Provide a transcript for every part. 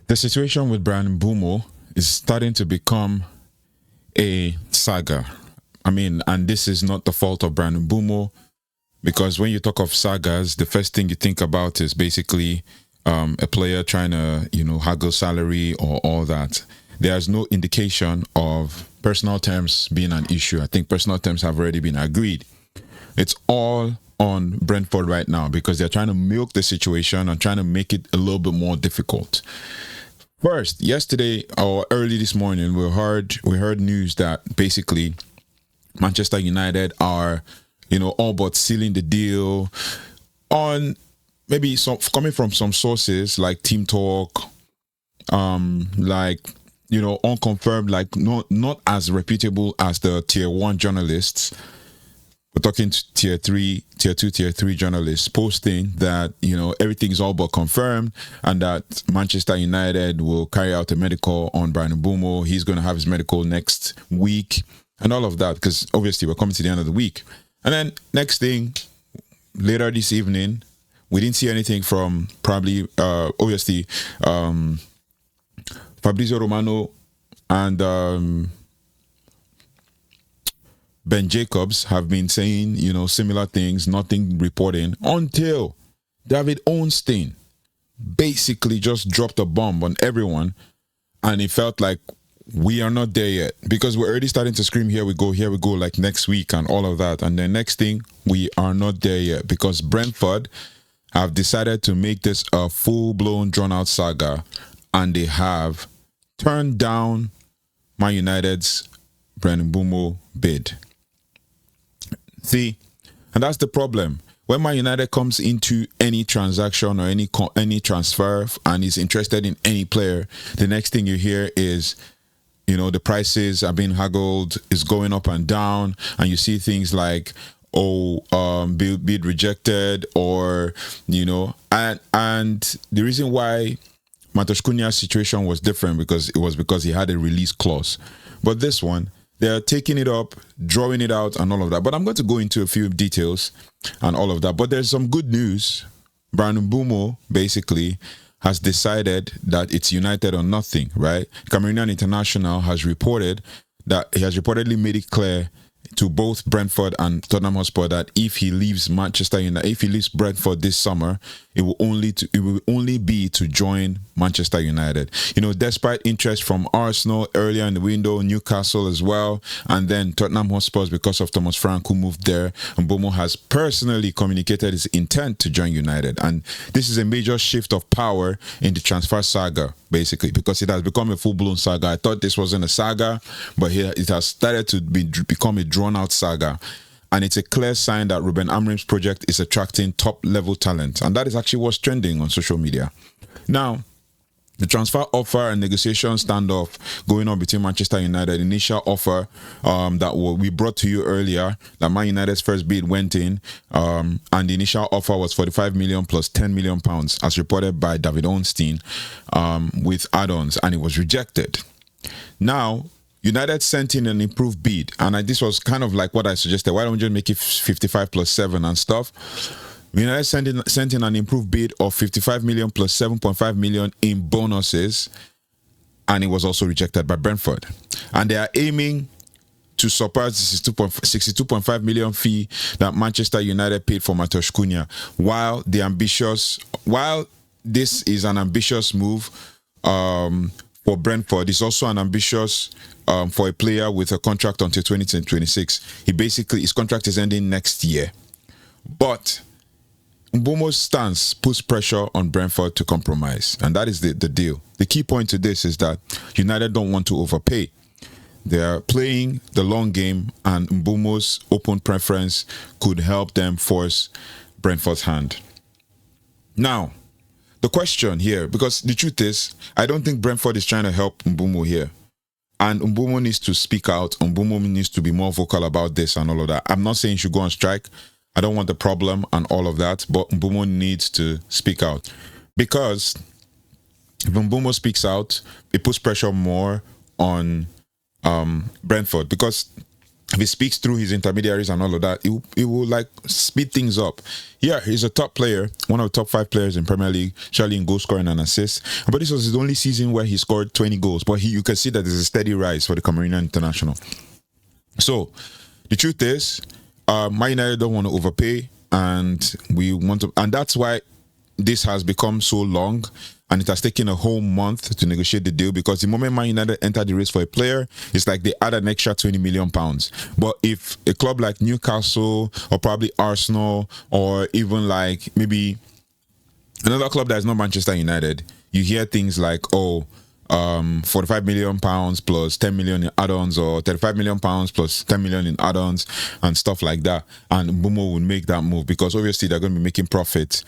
The situation with Bryan Mbeumo is starting to become a saga. I mean, and this is not the fault of Bryan Mbeumo, because when you talk of sagas, the first thing you think about is basically a player trying to, haggle salary or all that. There's no indication of personal terms being an issue. I think personal terms have already been agreed. It's all on Brentford right now because they're trying to milk the situation and trying to make it a little bit more difficult. First, yesterday or early this morning, we heard news that basically Manchester United are, all but sealing the deal on maybe some coming from some sources like Team Talk, unconfirmed, like not as reputable as the tier 1 journalists. We're talking to tier 3, tier 2, tier 3 journalists posting that, everything's all but confirmed and that Manchester United will carry out a medical on Bryan Mbeumo. He's going to have his medical next week and all of that, because obviously we're coming to the end of the week. And then next thing, later this evening, we didn't see anything from probably, Fabrizio Romano and Ben Jacobs have been saying, similar things, nothing reporting, until David Ornstein basically just dropped a bomb on everyone, and it felt like we are not there yet, because we're already starting to scream, here we go, like next week and all of that. And then next thing, we are not there yet, because Brentford have decided to make this a full-blown, drawn-out saga, and they have turned down Man United's Bryan Mbeumo bid. See, and that's the problem. When Man United comes into any transaction or any transfer and is interested in any player, the next thing you hear is, the prices are being haggled, is going up and down, and you see things like, bid rejected, or, and the reason why Cunha's situation was different because he had a release clause. But this one, they're taking it up, drawing it out, and all of that. But I'm going to go into a few details and all of that. But there's some good news. Bryan Mbeumo basically has decided that it's United or nothing, right? Cameroonian International has reported that he has reportedly made it clear to both Brentford and Tottenham Hotspur that if he leaves Manchester United, if he leaves Brentford this summer, it will only be to join Manchester United. Despite interest from Arsenal earlier in the window, Newcastle as well, and then Tottenham Hotspur because of Thomas Frank, who moved there. And Mbeumo has personally communicated his intent to join United, and this is a major shift of power in the transfer saga, basically, because it has become a full-blown saga. I thought this wasn't a saga, but it has started to become a drawn-out saga. And it's a clear sign that Ruben Amorim's project is attracting top-level talent. And that is actually what's trending on social media. Now, the transfer offer and negotiation standoff going on between Manchester United, initial offer that we brought to you earlier, that Man United's first bid went in, and the initial offer was 45 million plus 10 million pounds, as reported by David Ornstein, with add-ons, and it was rejected. Now, United sent in an improved bid, and this was kind of like what I suggested. Why don't we just make it 55 plus 7 and stuff? United sent in an improved bid of 55 million plus 7.5 million in bonuses, and it was also rejected by Brentford. And they are aiming to surpass the 62.5 million fee that Manchester United paid for Cunha. While this is an ambitious move for Brentford, it's also an ambitious for a player with a contract until 2026. His contract is ending next year. But Mbeumo's stance puts pressure on Brentford to compromise, and that is the deal. The key point to this is that United don't want to overpay. They are playing the long game, and Mbeumo's open preference could help them force Brentford's hand. Now, the question here, because the truth is, I don't think Brentford is trying to help Mbeumo here. And Mbeumo needs to speak out. Mbeumo needs to be more vocal about this and all of that. I'm not saying he should go on strike. I don't want the problem and all of that, but Mbeumo needs to speak out. Because if Mbeumo speaks out, it puts pressure more on Brentford. Because if he speaks through his intermediaries and all of that, it will like speed things up. Yeah, he's a top player, one of the top 5 players in Premier League, surely in goal scoring and assists. But this was his only season where he scored 20 goals. But you can see that there's a steady rise for the Cameroonian international. So the truth is, Man United don't want to overpay, and we want to, and that's why this has become so long, and it has taken a whole month to negotiate the deal, because the moment Man United entered the race for a player, it's like they add an extra £20 million. But if a club like Newcastle or probably Arsenal or even like maybe another club that is not Manchester United, you hear things like, oh, £45 million plus 10 million in add-ons, or £35 million plus 10 million in add-ons and stuff like that, and Mbeumo would make that move because obviously they're going to be making profits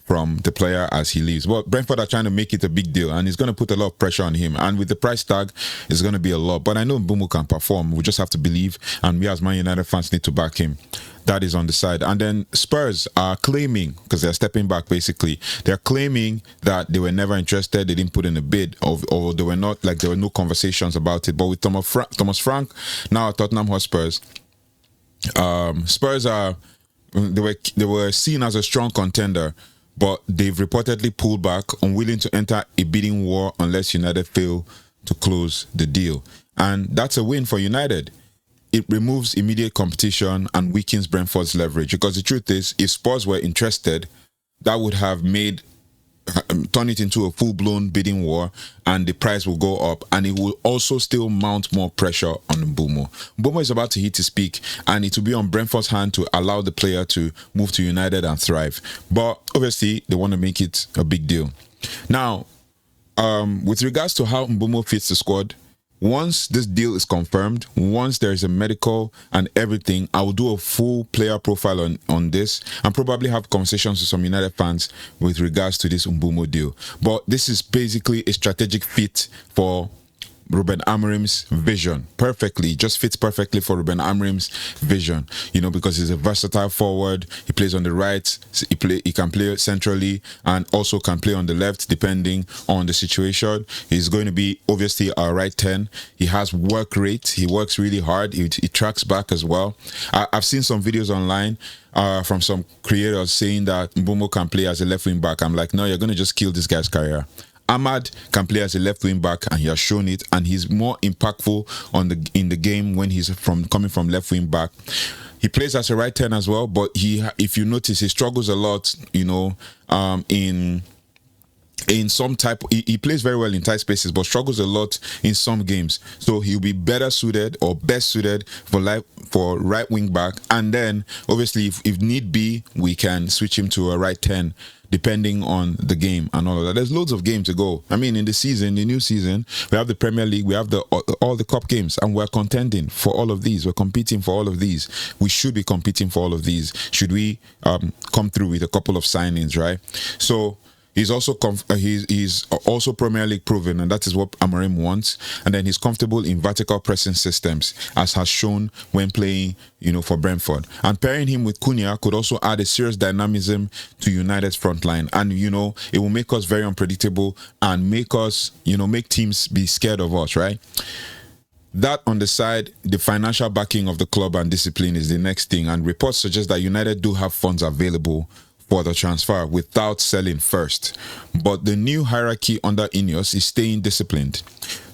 from the player as he leaves. But Brentford are trying to make it a big deal, and it's going to put a lot of pressure on him, and with the price tag it's going to be a lot. But I know Mbeumo can perform. We just have to believe, and we as Man United fans need to back him. That is on the side. And then Spurs are claiming, because they're stepping back basically, they're claiming that they were never interested, they didn't put in a bid, or they were not, like there were no conversations about it. But with Thomas Frank now at Tottenham Hotspurs, Spurs are, they were seen as a strong contender, but they've reportedly pulled back, unwilling to enter a bidding war unless United fail to close the deal. And that's a win for United. It removes immediate competition and weakens Brentford's leverage, because the truth is, if Spurs were interested, that would have turn it into a full-blown bidding war, and the price will go up, and it will also still mount more pressure on Mbeumo. Mbeumo is about to hit his peak, and it will be on Brentford's hand to allow the player to move to United and thrive. But obviously, they want to make it a big deal. Now, with regards to how Mbeumo fits the squad, once this deal is confirmed, once there is a medical and everything, I will do a full player profile on this, and probably have conversations with some United fans with regards to this Mbeumo deal. But this is basically a strategic fit for Ruben Amorim's vision. Perfectly, just fits perfectly for Ruben Amorim's vision, because he's a versatile forward. He plays on the right, he can play centrally, and also can play on the left depending on the situation. He's going to be obviously a right 10. He has work rate, he works really hard, he tracks back as well. I've seen some videos online from some creators saying that Mbeumo can play as a left wing back. I'm like, no, you're going to just kill this guy's career. Ahmad can play as a left wing back, and he has shown it, and he's more impactful in the game when he's coming from left wing back. He plays as a right 10 as well, but if you notice, he struggles a lot, in some type. He plays very well in tight spaces, but struggles a lot in some games. So he'll be better suited, or best suited for right wing back, and then obviously if need be, we can switch him to a right 10 depending on the game and all of that. There's loads of games to go. I mean, in the new season, we have the Premier League, we have all the cup games, and we're contending for all of these. We're competing for all of these. We should be competing for all of these. Should we come through with a couple of signings, right? So he's also he's also Premier League proven, and that is what Amorim wants. And then he's comfortable in vertical pressing systems, as has shown when playing, for Brentford. And pairing him with Cunha could also add a serious dynamism to United's front line. And it will make us very unpredictable and make us, make teams be scared of us, right? That on the side, the financial backing of the club and discipline is the next thing. And reports suggest that United do have funds available for the transfer without selling first. But the new hierarchy under INEOS is staying disciplined.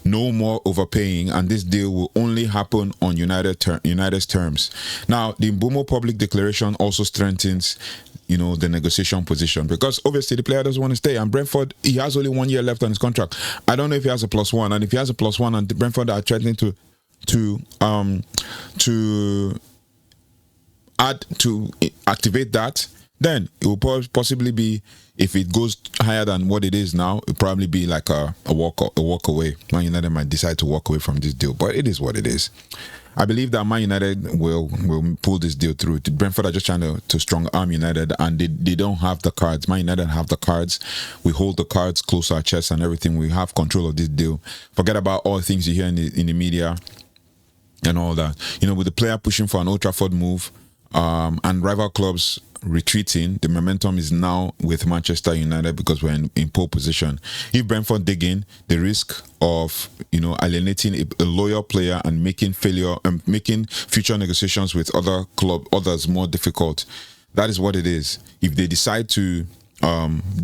No more overpaying, and this deal will only happen on United's terms. Now, the Mbeumo public declaration also strengthens the negotiation position, because obviously the player doesn't want to stay, and Brentford, he has only 1 year left on his contract. I don't know if he has a +1, and if he has a +1 and Brentford are threatening to activate that, then it will possibly be, if it goes higher than what it is now, it'll probably be like a walk away. Man United might decide to walk away from this deal, but it is what it is. I believe that Man United will pull this deal through. Brentford are just trying to strong arm United, and they don't have the cards. Man United have the cards. We hold the cards close to our chest and everything. We have control of this deal. Forget about all the things you hear in the media and all that. With the player pushing for an Old Trafford move, and rival clubs retreating. The momentum is now with Manchester United because we're in pole position. If Brentford dig in, the risk of alienating a loyal player and making future negotiations with others more difficult. That is what it is. If they decide to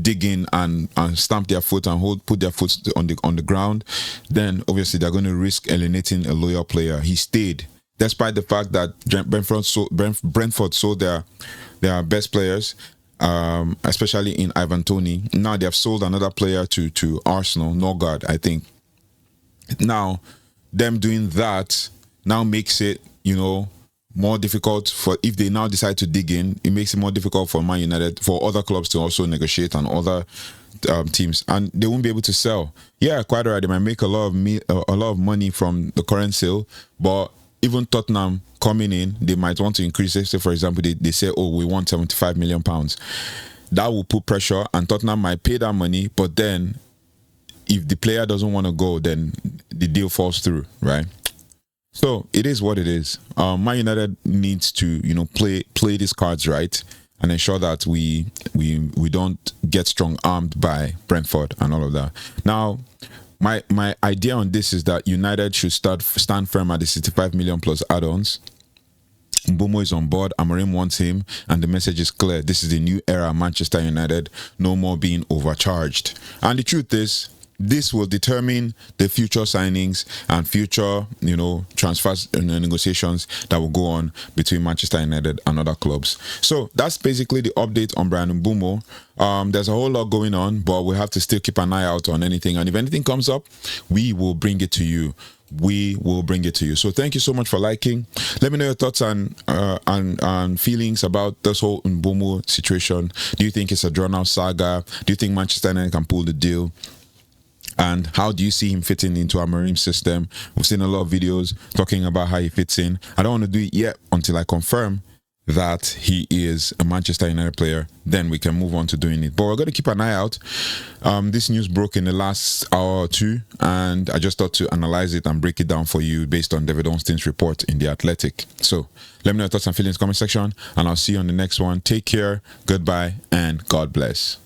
dig in and stamp their foot and put their foot on the ground, then obviously they're going to risk alienating a loyal player. He stayed despite the fact that Brentford sold their best players, especially in Ivan Toney. Now they have sold another player to Arsenal, Norgard, I think. Now, them doing that now makes it, more difficult if they now decide to dig in. It makes it more difficult for Man United, for other clubs to also negotiate and other teams, and they won't be able to sell. Yeah, quite right. They might make a lot of money from the current sale, but even Tottenham coming in, they might want to increase it. So, for example, they say, "Oh, we want £75 million." That will put pressure, and Tottenham might pay that money. But then, if the player doesn't want to go, then the deal falls through, right? So it is what it is. Man United needs to, play these cards right and ensure that we don't get strong armed by Brentford and all of that. Now, my idea on this is that United should stand firm at the 65 million plus add-ons. Mbeumo is on board. Amorim wants him, and the message is clear. This is the new era of Manchester United. No more being overcharged. And the truth is, this will determine the future signings and future, transfers and negotiations that will go on between Manchester United and other clubs. So that's basically the update on Bryan Mbeumo. There's a whole lot going on, but we have to still keep an eye out on anything. And if anything comes up, we will bring it to you. So thank you so much for liking. Let me know your thoughts and feelings about this whole Mbeumo situation. Do you think it's a drawn-out saga? Do you think Manchester United can pull the deal? And how do you see him fitting into Amorim's system? We've seen a lot of videos talking about how he fits in. I don't want to do it yet until I confirm that he is a Manchester United player. Then we can move on to doing it. But we're going to keep an eye out. This news broke in the last hour or two, and I just thought to analyze it and break it down for you based on David Ornstein's report in The Athletic. So let me know your thoughts and feelings in the comment section, and I'll see you on the next one. Take care, goodbye, and God bless.